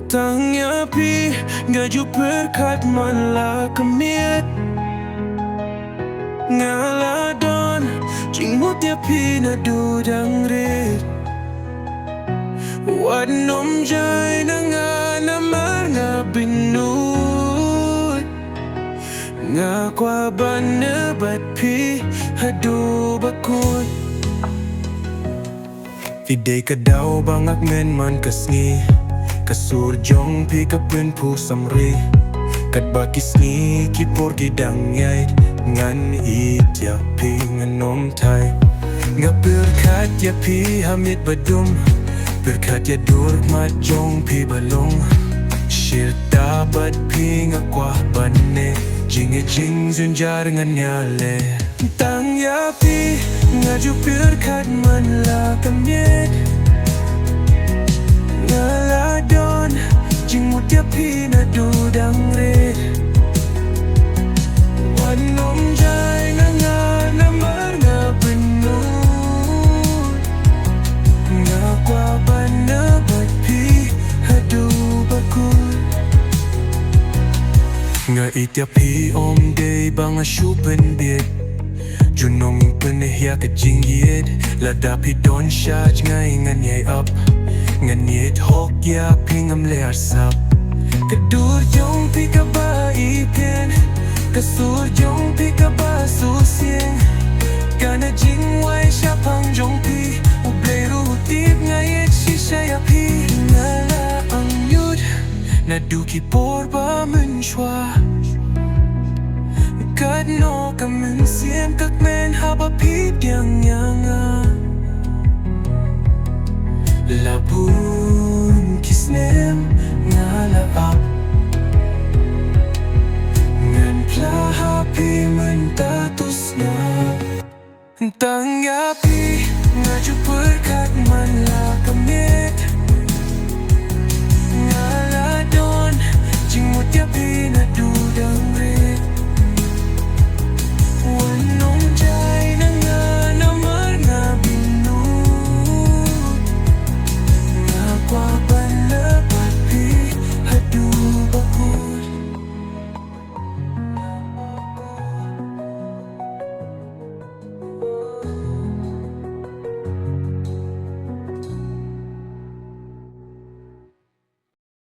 Tang pi ngaju pyrkhat manla miet ngaladon jingmut pi Naduh Dang Rit wat nom jai namar bynnud kwah pi haduh bakut Videi kadau bangak men man kasngi kasur jong pi kapun pu samri kat bakis ni kipor kidang yai ngan it ya pi nganom thai pyrkhat ya pi hamit badum pyrkhat ya dur mat jong pi balong shirta bat pi kwah jing zunjar ngan nyale Tang ya pi ngaju pyrkhat manla miet ngaladon jingmut pi Naduh Dang Rit wan nom jai namar bynnud kwah pi haduh bakut it pi om day bang shupen biet junong penehya ke jingiet lada pi don sha jngai ngan yai up ngan yet hok ya pingam le arsap kedur jong pi ka ba ipen kasur jong pi ka ba susien kana jingwai shapang jong pi ubleru tip ngai shisha ya pi ngala ang yud Naduh ki por ba mun shwa kat no kamun sien kak men haba pi piang yanga labun kisnem ngala up ngan plaha pi mentatus na Tang ya pi ngaju